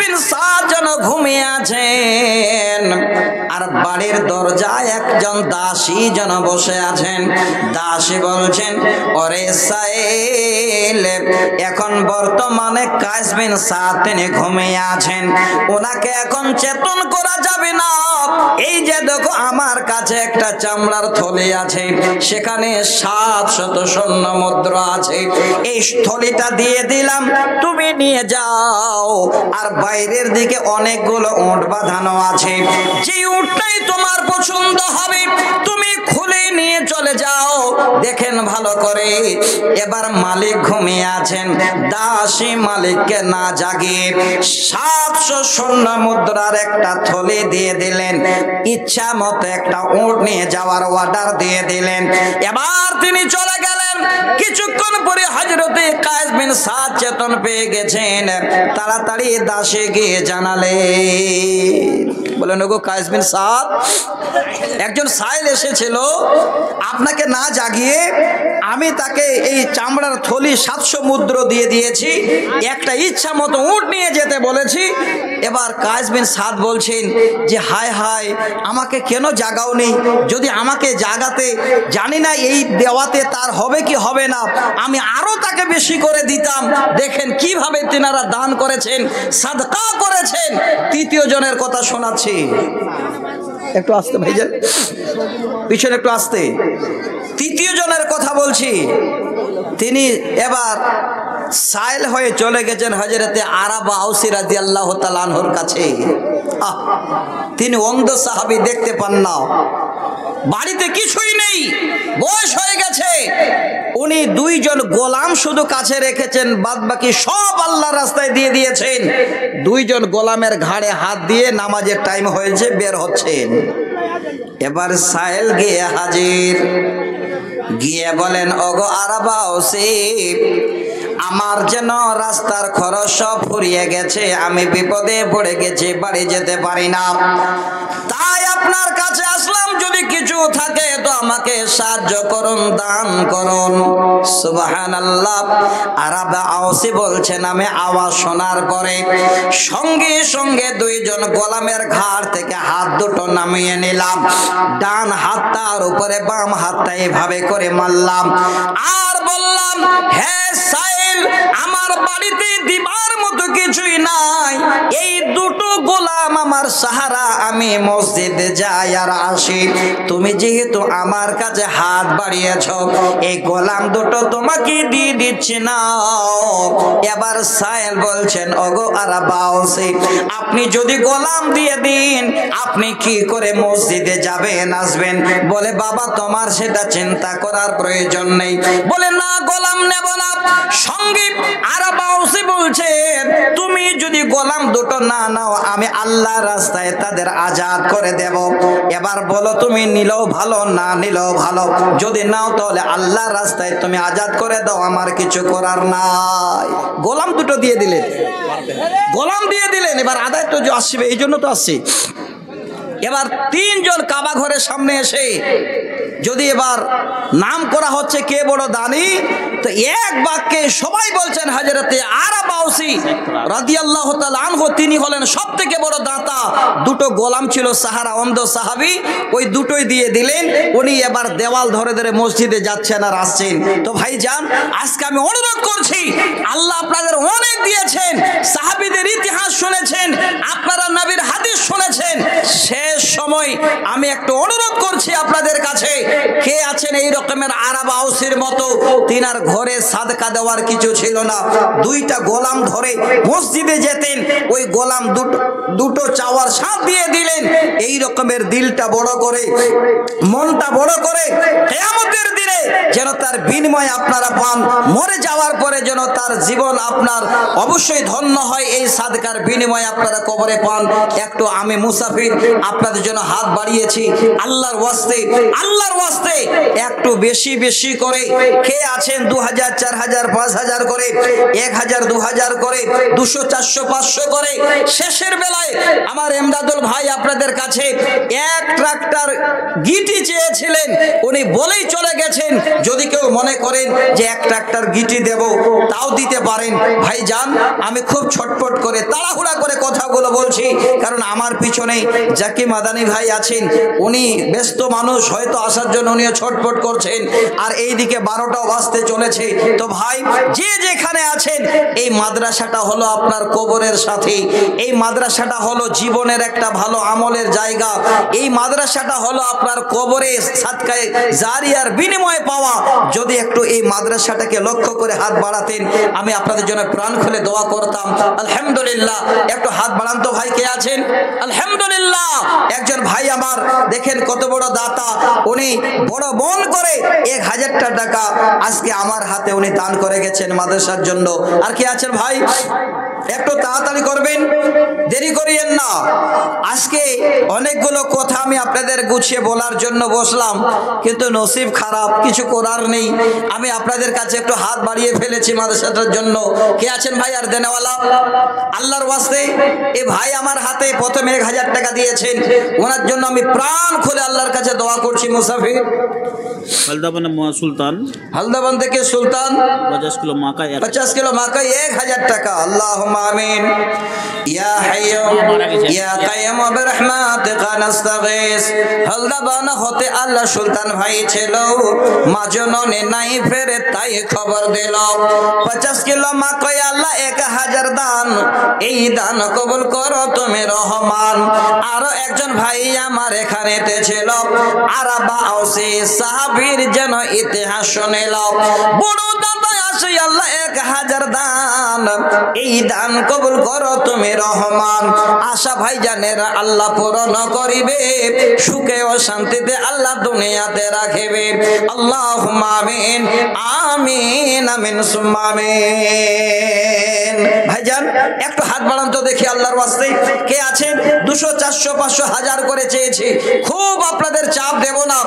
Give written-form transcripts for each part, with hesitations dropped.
বিন সাদ যেন ঘুমিয়ে আছেন, আর বাড়ির দরজায় একজন দাসী যেন বসে আছেন। দাসী বলছেন, ওরে সাইল, এখন বর্তমানে কায়েস বিন সাদ তিনি ঘুমিয়ে আছেন, ওনাকে এখন চেতন করা যাবে না। এই যে দেখো আমার কাছে একটা চামড়ার থলি আছে, সেখানে 700 স্বর্ণ মুদ্রা আছে, এই থলিটা দিয়ে দিলাম, তুমি নিয়ে যাও। আর বাইরের দিকে অনেকগুলো উট বাঁধানো আছে, যে উটটাই তোমার পছন্দ হবে তুমি খুলে নিয়ে চলে যাও। দেখেন ভালো করে, এবার মালিক ঘুমিয়ে আছেন, দাসী মালিককে না জাগিয়ে 700 স্বর্ণ মুদ্রার একটা থলি দিয়ে দিলেন, ইচ্ছা মতো একটা উট নিয়ে যাওয়ার অর্ডার দিয়ে দিলেন। এবার তিনি চলে গেলেন। কিছুক্ষণ পরে হযরতে কায়েস বিন সাদ চেতন পেয়ে গেছেন, তাড়াতাড়ি দাসে গিয়ে জানালেন, বলেন ওগো কায়েস বিন সাদ, একজন সাইল এসেছিল, আপনাকে না জাগিয়ে আমি তাকে এই চামড়ার থলি 700 মুদ্রা দিয়ে দিয়েছি, একটা ইচ্ছা মতো উট নিয়ে যেতে বলেছি। এবার কায়েস বিন সাদ বলছেন যে হায় হায়, আমাকে কেন জাগাওনি? যদি আমাকে জাগাতে, জানি না এই দেওয়াতে তার হবে কি হবে না, আমি আরো তাকে বেশি করে দিতাম। দেখেন কিভাবে তিনারা দান করেছেন, সাদকা করেছেন। তৃতীয় জনের কথা শোনাচ্ছি, একটু আস্তে ভাইজান, পিছনে একটু আস্তে। তৃতীয় জনের কথা বলছি। তিনি এবার সাইল হয়ে চলে গেছেন হযরতে আরাবা আউসী রাদিয়াল্লাহু তাআলা আনহুর কাছে। তিনি অন্ধ সাহাবী, দেখতে পান না, বাড়িতে কিছুই নেই, বয়স হয়ে গেছে। উনি 2 জন গোলাম শুধু কাছে রেখেছেন, বাদ বাকি সব আল্লাহর রাস্তায় দিয়ে দিয়েছেন। 2 জন গোলামের ঘাড়ে হাত দিয়ে নামাজের টাইম হয়েছে, বের হচ্ছেন। এবার সাইল গিয়ে হাজির, গিয়ে বলেন ওগো আরাবা আউসী, আমার যেন রাস্তার খরচ সব ফুরিয়ে গেছে, আমি বিপদে পড়ে গেছি, বাড়ি যেতে পারি না, তাই আপনার কাছে আসলাম, যদি কিছু থাকে তো আমাকে সাহায্য করুন, দান করুন। সুবহানাল্লাহ। আরাবা আউসী বলছেন, আমি আওয়াজ শোনার পরে সঙ্গে সঙ্গে 2 জন গোলামের ঘাড় থেকে হাত দুটো নামিয়ে নিলাম, ডান হাতটার উপরে বাম হাতটা এভাবে করে মারলাম, আর বললাম, হে সাইল, আমার বাড়িতে দিবার মতো কিছুই নাই, এই 2টো গোলাম আমার সাহারা, আমি মসজিদে যাই আর আসি, তুমি যেহেতু আমার কাছে হাত বাড়িয়েছ, এই গোলাম 2টো তোমাকে দিয়ে দিচ্ছি না। এবার সাইল বলছেন, ওগো আরাবা আউসী, আপনি যদি গোলাম দিয়ে দিন, আপনি কি করে মসজিদে যাবেন আসবেন? বলে বাবা, তোমার সেটা চিন্তা করার প্রয়োজন নেই। বলে না, গোলাম নেব না। সঙ্গে আরাবা আউসী বলছেন, তুমি যদি গোলাম 2টো না নাও, আমি আল্লাহর রাস্তায় তাদের আজাদ করে দেব। এবার বলো, তুমি নিলেও ভালো, না নিলেও ভালো, যদি নাও তাহলে আল্লাহর রাস্তায় তুমি আজাদ করে দাও, আমার কিছু করার নাই। গোলাম 2টো দিয়ে দিলেন, গোলাম দিয়ে দিলেন। এবার আদায় তো আসবে, এই জন্য তো আসছি। এবার 3 জন কাবা ঘরের সামনে এসে যদি এবার নাম করা হচ্ছে কে বড় দানি, তো এক বাক্যে সবাই বলছেন হযরতে আরাবা আউসী রাদিয়াল্লাহু তাআলা আনহু, তিনি হলেন সবথেকে বড় দাতা। 2টো গোলাম ছিল সাহারা, অন্ধ সাহাবী, ওই 2টোই দিয়ে দিলেন। উনি এবার দেওয়াল ধরে ধরে মসজিদে যাচ্ছেন আর আসছেন। তো ভাইজান, আজকে আমি অনুরোধ করছি, আল্লাহ আপনাদের অনেক দিয়েছেন, সাহাবীদের ইতিহাস শুনেছেন, আপনারা নবীর হাদিস শুনেছেন, শেষ সময় আমি একটু অনুরোধ করছি আপনাদের কাছে, কে আছেন এই রকমের আরাবা আউসীর মতো, তিনার ঘরে সাদকা দেওয়ার কিছু ছিল না, 2টা গোলাম ধরে মসজিদে যেতেন, ওই গোলাম 2টো চাওয়ার সাথ দিয়ে দিলেন। এই রকমের দিলটা বড় করে, মনটা বড় করে, কিয়ামতের দিনে যেন তার বিনিময় আপনারা পান, মরে যাওয়ার পরে যেন তার জীবন আপনার অবশ্যই ধন্য হয়, এই সাদকার বিনিময় আপনারা কবরে পান। একটু আমি মুসাফির, আপনাদের জন্য হাত বাড়িয়েছি, আল্লাহর ওয়াস্তে, আল্লাহর ওয়াস্তে একটু বেশি বেশি করে, কে আছেন 2000, 4000, 5000 করে, 1000, 2000 করে, 200, 400, 500 করে। শেষের বেলায় আমার এমদাদুল ভাই আপনাদের কাছে 1 ট্রাক্টর গিটি চেয়েছিলেন, উনি বলেই চলে গেছেন, যদি কেউ মনে করেন যে 1 ট্রাক্টর গিটি দেব তাও দিতে পারেন। ভাইজান, আমি খুব ছটফট করে তাড়াহুড়া করে কথা কথাগুলো বলছি কারণ আমার পিছনে জাকি মাদানি ভাই আছেন, উনি ব্যস্ত মানুষ, হয়তো আসার জন্য উনিও ছটফট করছেন, আর এইদিকে 12টাও বাজতে চলেছে। তো ভাই যে যেখানে আছেন, এই মাদ্রাসাটা হলো আপনার কবরের সাথে, এই মাদ্রাসাটা হলো জীবনের একটা ভালো আমলের জায়গা, এই মাদ্রাসাটা হলো আপনার কবরে সাদকায়ে জারিয়ার বিনিময়ে পাওয়া। যদি একটু এই মাদ্রাসাটাকে লক্ষ্য করে হাত বাড়াতেন, আমি আপনাদের জন্য প্রাণ খুলে দোয়া করতাম। আলহামদুলিল্লাহ, একটু হাত বাড়ান তো ভাই, কে আছেন? আলহামদুলিল্লাহ, একজন ভাই আমার দেখেন কত বড় দাতা, উনি বড় মন করে 1000 টাকা আজকে আমার হাতে উনি দান করে গেছেন মাদ্রাসার জন্য। আর কে আছেন ভাই? একটু তাড়াতাড়ি করবেন, দেরি করিয়েন না। আজকে অনেকগুলো কথা আমি আপনাদের গুছিয়ে বলার জন্য বসলাম, কিন্তু নসিব খারাপ, কিছু করার নেই। আমি আপনাদের কাছে একটু হাত বাড়িয়ে ফেলেছি মাদ্রাসাটার জন্য। কে আছেন ভাই আর দেনেওয়ালা? আল্লাহর ওয়াস্তে এই ভাই আমার হাতে প্রথমে 1000 টাকা দিয়েছেন, ওনার জন্য আমি প্রাণ খুলে আল্লাহর কাছে দোয়া করছি। মুসাফির হলদাবান সুলতান, হলদাবান থেকে সুলতান 50 কিলো মাকাই, 50 কিলো মাকাই 1000 টাকা। আল্লাহুম্মা আমিন। ইয়া হাইয়্যু ইয়া কাইয়্যুম বিরহমাতিকা নাস্তাগীস। হলদাবান হতে আল্লাহ সুলতান ভাই ছিল, মাজননে নাই ফেরে তাই খবর দিল। 50 কিলো মাকাই আল্লাহ 1000 দান, এই দান কবুল করো তুমি রহমান। আরো একজন ভাই আমার এখানে ছিল, আরাবা আউসি সাহাবীর যেন ইতিহাস শুনিল। বড় দাতা আসে আল্লাহ 1000 দান, এই দান কবুল করো তুমি রহমান। আশা ভাই জানেরা আল্লাহ পূরণ করিবে, সুখে ও শান্তিতে আল্লাহ দুনিয়াতে রাখিবে। আল্লাহুম্মা আমিন আমিন আমিন সুম্মা আমিন। ভাইজান একটু হাত বাড়ান তো দেখি আল্লাহর ওয়াস্তে, কে আছেন? 200 400 500 1000 করে চেয়েছি, খুব আপনাদের চাপ দেব না।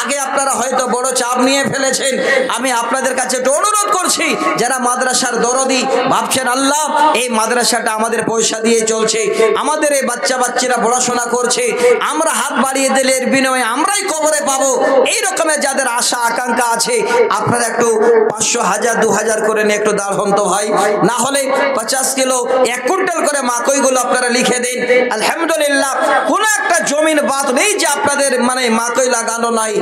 আগে আপনারা হয়তো বড় চাপ নিয়ে ফেলেছেন, আমি আপনাদের কাছে একটু অনুরোধ করছি, যারা মাদ্রাসার দরদি ভাবছেন আল্লাহ এই মাদ্রাসাটা আমাদের পয়সা দিয়ে চলছে, আমাদের এই বাচ্চারা পড়াশোনা করছে, আমরা হাত বাড়িয়ে দিলে এর বিনিময়ে আমরাই কবরে পাবো, এই রকমের যাদের আশা আকাঙ্ক্ষা আছে, আপনারা একটু 500 1000 2000 করে নিয়ে একটু দাঁড় হন তো ভাই। না হলে 50 কিলো 1 কুইন্টাল করে মাকইগুলো আপনারা লিখে দিন। আলহামদুলিল্লাহ, কোন একটা জমিন বাদ নেই যে আপনাদের মানে মাকই লাগানো নাই।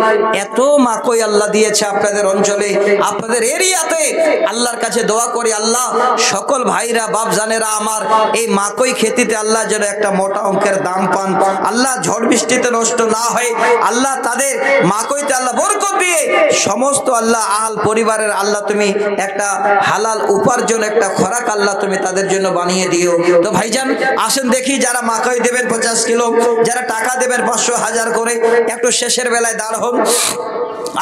এত মাকই আল্লাহ দিয়েছে আপনাদের অঞ্চলে, আপনাদের এরিয়াতে। আল্লাহর কাছে দোয়া করি আল্লাহ সকল ভাইরা বাপ জানেরা আমার এই মাকই খেতিতে আল্লাহ যেন একটা মোটা অঙ্কের দাম পান, আল্লাহ ঝড় বৃষ্টিতে নষ্ট না হয়, আল্লাহ তাদের মাকইতে আল্লাহ বরকত দিয়ে সমস্ত আল্লাহ আহল পরিবারের আল্লাহ তুমি একটা হালাল উপার্জন একটা খোরাক আল্লাহ তুমি তাদের জন্য বানিয়ে দিও। তো ভাইজান আসেন দেখি, যারা মাকই দেবেন 50 কিলো, যারা টাকা দেবেন 500 1000 করে, একটু শেষের বেলায় দাঁড় হন।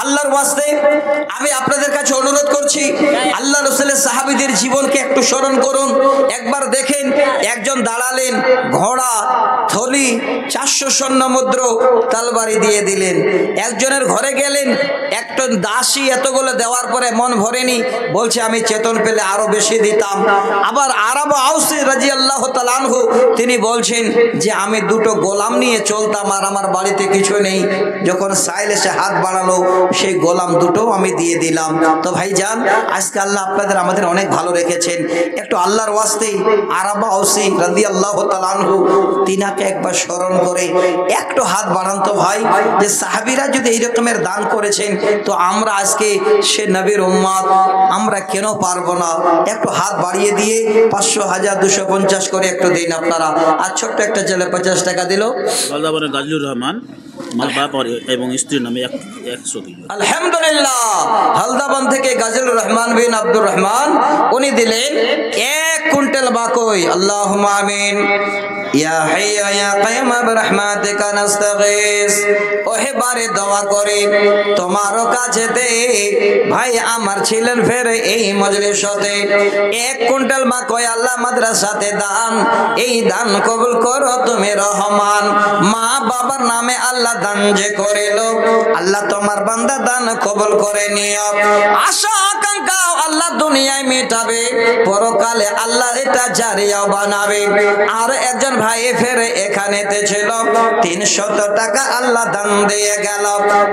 আল্লাহর ওয়াস্তে আমি আপনাদের কাছে অনুরোধ করছি, আল্লাহ রাসূলের সাহাবীদের জীবনকে একটু স্মরণ করুন। একবার দেখেন, একজন দাঁড়ালেন, ঘোড়া থলি 400 স্বর্ণ মুদ্র তলবারি দিয়ে দিলেন। একজনের ঘরে গেলেন, একজন দাসী এতগুলো দেওয়ার পরে মন ভরেনি, বলছে আমি চেতন পেলে আরো বেশি দিতাম। আবার আরাবা আউসি রাদিয়াল্লাহু তাআলা আনহু তিনি বলছেন যে আমি দুটো গোলাম নিয়ে চলতাম আর আমার বাড়িতে কিছু নেই, যখন সাইল এসে হাত বাড়ালো সেই গোলাম দুটো আমি দিয়ে দিলাম। তো ভাইজান আজকে আল্লাহ আপনাদের আমাদের অনেক ভালো রেখেছেন, একটু আল্লাহর ওয়াস্তে আরাবা আউসি রাদিয়াল্লাহু তাআলা আনহু তিনাকে একবার স্মরণ করে একটু হাত বাড়ান তো ভাই, যে সাহাবীরা যদি এই রকমের দান করেছেন তো আমরা আজকে সে নবীর উম্মত, আমরা কেন পারবো না? একটু হাত বাড়িয়ে দিয়ে 500 1000 250 করে একটু দিন আপনারা। আর ছোট্ট একটা ছেলে 50 টাকা দিল, গাজলুর রহমান, আমার বাপ এবং স্ত্রীর নামে 100 কিলো। আলহামদুলিল্লাহ, হালদাবান থেকে গাজলুর রহমান বিন আব্দুর রহমান উনি দিলেন 1 কুইন্টাল মাকই। আল্লাহুম্মা আমিন। ইয়া হাইয়্যু ইয়া কাইয়্যুম বিরহমাতিকা নাস্তাগীস। ওহে বারে দোয়া করি তোমারও কাছেতে ভাই আমার ছিলেন ফের এই মজলিসতে, 1 কুইন্টাল মাকই আল্লাহ মাদ্রাসাতে দান, এই দান কবুল করো তুমি রহমান। মা বাবার নামে আল্লাহ দান যে করিল, আল্লাহ তোমার বান্দা দান কবুল করে নিও। আশা আকাঙ্ক্ষা টাকাও আল্লাহ দুনিয়ায় মেটাবে, পরকালে আল্লাহ এটা জারিয়াও বানাবে। আর একজন ভাই ফেরে এখানেতে ছিল, 300 টাকা আল্লাহ দান দিয়ে গেল।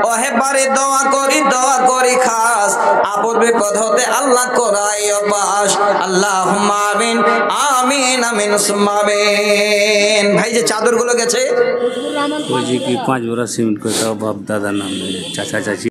ওহে বাড়ি দোয়া করি খাস, আপদ বিপদ হতে আল্লাহ করাই পাস। আল্লাহুম্মা আমিন আমিন আমিন সুম্মা আমিন। ভাই যে চাদরগুলো গেছে, ওই যে কি 5 বড়া সিমেন্ট করে তাও বাপ দাদা নাম চাচা চাচি